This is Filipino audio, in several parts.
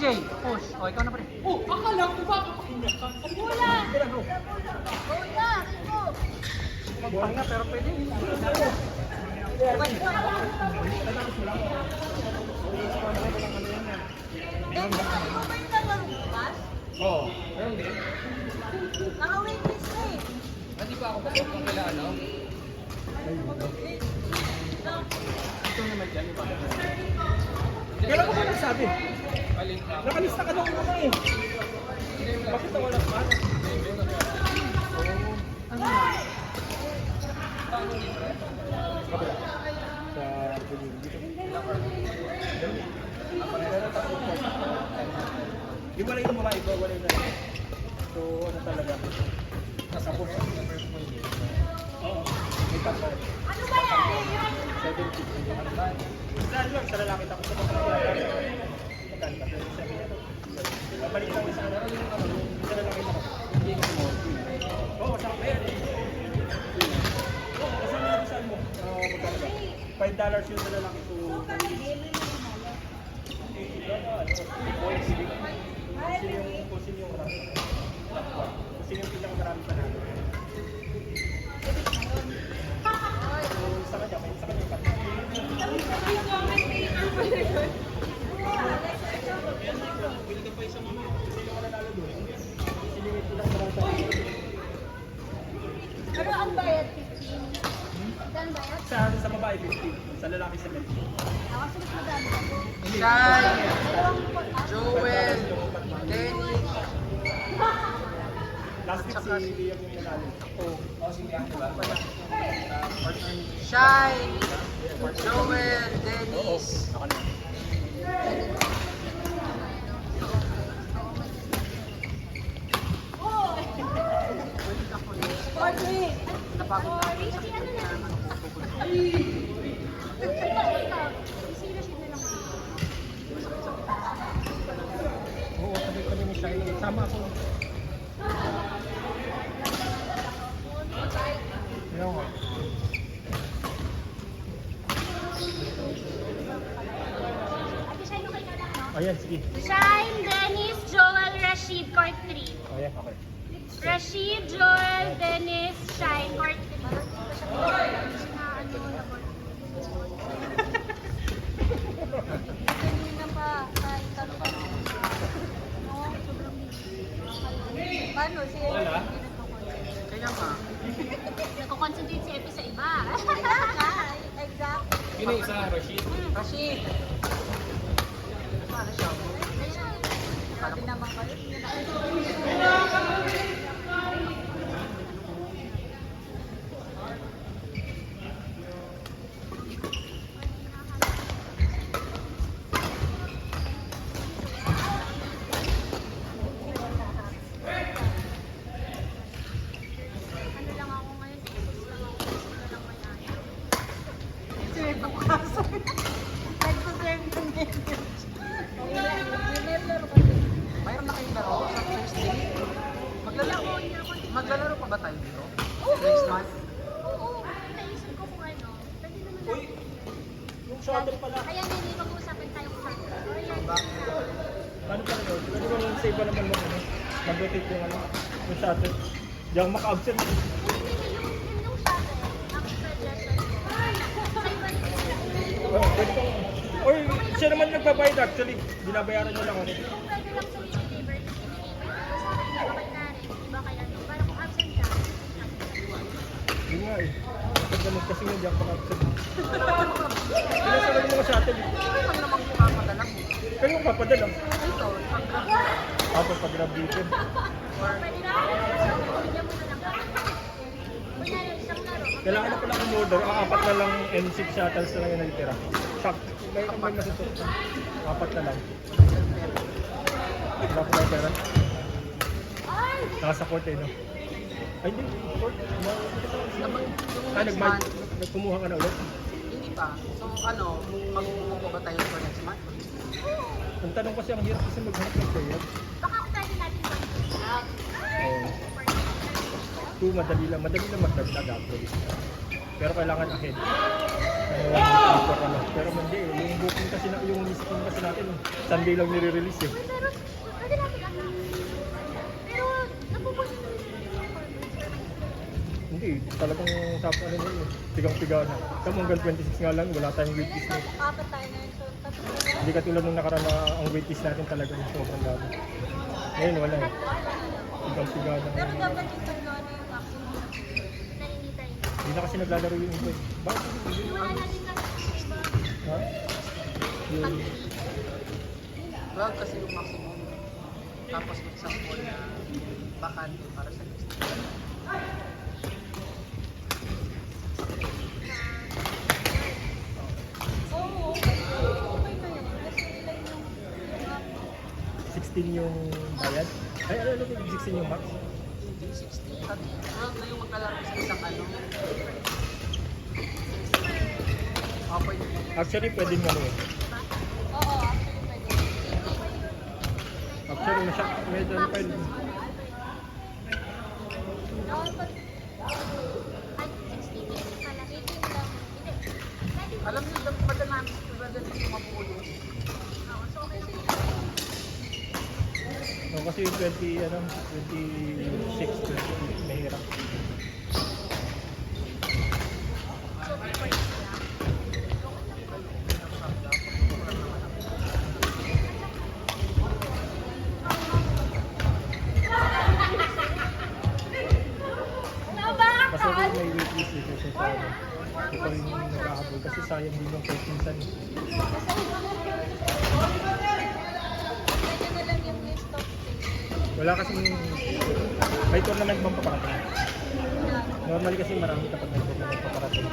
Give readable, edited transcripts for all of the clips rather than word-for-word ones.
CJ, push. O, ikaw na pa rin. Oh, akala ko ba kapakinggan ka? Wala. Wala, bro. Wala. Ito. Magpang nga, pero pwede. Dennis, ano mo ba yung nalaro bukas? Oo. Ayun din. Naka-waitlist na eh. Hindi pa ako pasok kung kailan, ano? Ito naman dyan, iba. Kailan ko ba nagsabi? Alin ka? Nakalista ka daw ko na eh. Bakit wala pa? Ano na? Sa Yung wala yung mga iba, wala na. So, ano talaga? Nasa ko. Oo. May pasa. Ano ba yan? 70. Saan lang, sa lalaki tapos sa mga lalaki. Magkano ka? 70. Balik lang sa lalaki. Sa lalaki ako. Hindi ko mo. Oo, sa kaya. Oo, kasi ano saan mo? Magkano ba? $5 yun sa lalaki. So, kusin yung pinakamarami pa namin. So, sa kanya yung pati. Pili ka pa isang mga sino ka nanalo doon. Sino yung pinakamarami pa namin. Pero ang bayad 15. Saan bayad? Sa babae 50, sa lalaki 70. Ako sa mas madami ako. Shai, Dalawang pot ah. Joel, Dennis. Last week si Liam yung nanalo. Oo, si Liam, diba? Shai, Joel, Dennis. Ako na. Napagod na. Sorry, si ano na? Si Rashid na lang. Oo, sabi ko din siya. Sama ako. Ayaw nga. Ate Shine, okay ka lang, no? Ayan, sige. Shine, Dennis, Joel, Rashid, court 3. Ayan, okay. Rashid, Joel, Dennis, Shine, court 3. Kanina pa, kahit ano pa. No, sobrang paano siya? Wala. Kaya nga. Nagko-concentrate si Epi sa iba. Exact. Yun yung isa, Rashid. Rashid. Ano siya? Sabi naman kayo. Ano lang ako ngayon, exos lang ako. Exos na lang mayaya. Serve ako kaso. Nagsaserve ng medyo. Mayroon na kayong laro sa Thursday. Maglalaro pa ba tayo dito? Oo. Next month? Oo. Naisip ko kung ano. Pwede naman Uy, yung shuttle pala. Kaya hindi mag-uusapan tayo kung saan. Ayan. Ano pala doon? Pwede ko yung save pa naman mo. Mag-rotate yung ano, yung shuttle. Di ako maka-absent. Yung shuttle, ang suggestion. Oh, pwede ko. Or siya naman nagbabayad actually. Binabayaran niya lang ako. Kung pwede lang sa deliver, sabi niya kapag na rin, diba kaya para kung absent ka, Yun nga eh. Kapag ganun kasi hindi ako maka-absent. Pinasabi yung mga shuttle. Ikaw lang namang pumapadala mo. Kayo yung papadala. Ito, pag Tapos pag-grab dito. pwede na rin, bigyan mo na lang kami. Kunyari, isang laro. Kailangan na pala kong order. Ang apat na lang M6 shuttles na lang yung nalitira. Shock. May kang nasusunod. Apat na lang. Wala ko na pera. Ay! Nasa court eh, no? Ay, hindi. Court. Yung next Nagmag. month, Nagkumuha ka na ulit. hindi pa. So ano, magpupo ba tayo for next month? Ang tanong kasi ang hirap kasi maghanap ng player. Baka pwede natin mag-up. Oh. Two, madali lang. Madali lang mag-dagdag actually. Pero kailangan ahead. Pero hindi, yung booking kasi yung listing kasi natin, Sunday lang nire-release eh. Uy, pero pwede natin ano. Pero napupusin na rin yung performance. Hindi, talagang sapo ano yun, pigang-piga na. Kamo hanggang 26 nga lang, wala tayong waitlist na. Apat tayo na yun. So, tapos Hindi katulad nung nakaraan na ang waitlist natin talagang sobrang dami. Ngayon wala eh. Pigang-piga na. pero dapat yung tatlo ano yung maximum. Naninitay. Hindi na kasi naglalaro yung iba eh. Bakit? Wala na din kasi iba. Ha? Yung... Wag kasi yung maximum. Tapos mag-sample na bakante para sa next year. Oo, okay na yun. Kasi nila yung 16 yung bayad? Ay, ano 16 yung max? Hindi, 60. Wag na yung magkalaro sa isang ano. Okay. Actually, pwede nga eh. Oo, actually pwede. Actually, medyo ano pa yun. Oo, pag... Ay, 16 years pala. 18 lang. Hindi. Alam niyo, madanamis ko ba din sa mabulo? Oo, so okay sa'yo. No, kasi 26, 28, mahirap. So, before lang. Kasi may waitlist dito sa ano. Ito rin yung nakahabol kasi sayang din yung 14 san. Pwede na lang yung list of things. Wala kasing may tournament bang paparating? Normally kasi marami kapag may tournament paparating.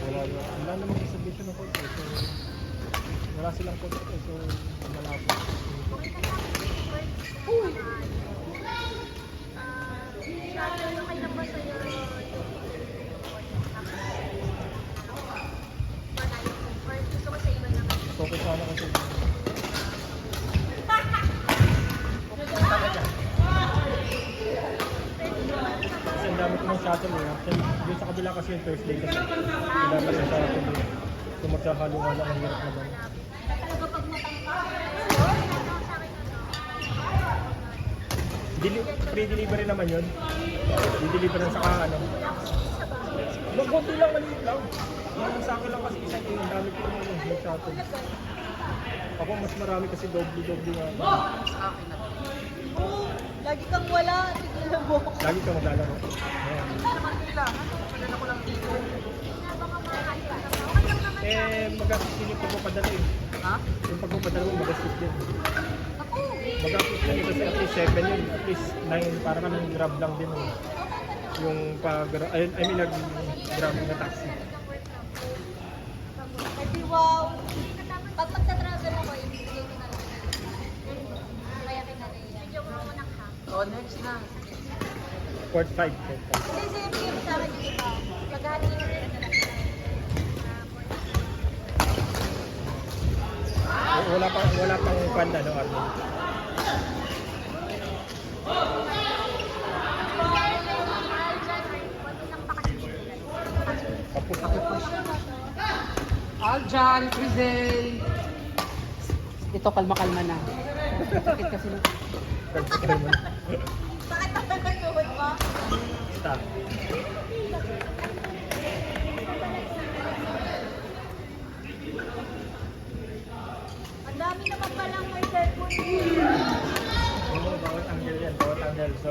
Wala namang exhibition ng court. So, wala silang court. So, malabo. Uy! Shadow, okay na ba sa'yo? Wala yung or gusto ko sa iba naman. Focus sana kasi. Kasi ang dami ko ng shuttle eh. Actually, dun sa kabila kasi yung Thursday kasi. Kailangan kasi sa shuttle eh. Kung magsahalo-halo ang hirap naman. Talaga pag matangka. Ano sa akin Free delivery naman yun. Di-deliver sa ano. Magkunti lang, maliit lang. Yung sa akin lang kasi isang yung dami ko naman yung shuttle. Ako mas marami kasi doble-doble nga. Sa akin na. Lagi kang wala, tignan mo. Lagi ka maglalaro. Ayan. Naman kailangan. Padala ko lang dito. Baka mahal ka. Okay lang naman. Eh, magastos yung pagpapadala eh. Ha? Yung pagpapadala mo magastos din. Ako, Magastos na ito kasi at least 7 yun. At least 9 para kami grab lang din. Eh. Yung pag, ayun, I mean, nag-grab na taxi. kasi wow. Pag magta-travel ako, ibigay ko na lang. Kaya kinaraya. Medyo mo muna ka. Oh, next na. 45. Kasi same sa akin yung iba. Paghati ko rin na lang. Wala pang kwan na, no, Armin? Tapos ako po. Aljan, Crizel. Ito, kalma-kalma na. Sakit kasi ng... Bakit naman nagtuhod mo? Stop. Ang dami naman palang may cellphone. Oo, bawat angle yan, bawat angle. So,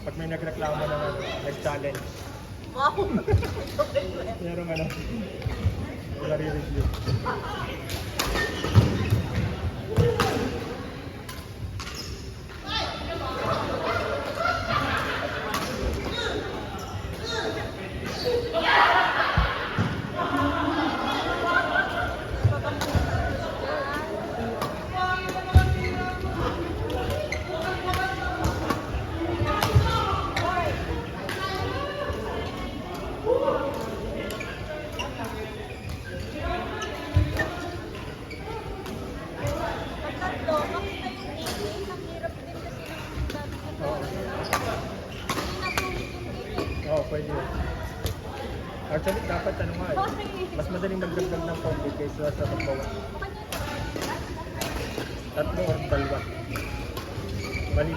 pag may nagreklamo na nag-challenge, Wow. merong ano, wala re-review. pwede yun. Actually, dapat ano nga eh. Mas madaling magdagdag ng combo kaysa sa pagbawas. Tatlo or dalawa. Mali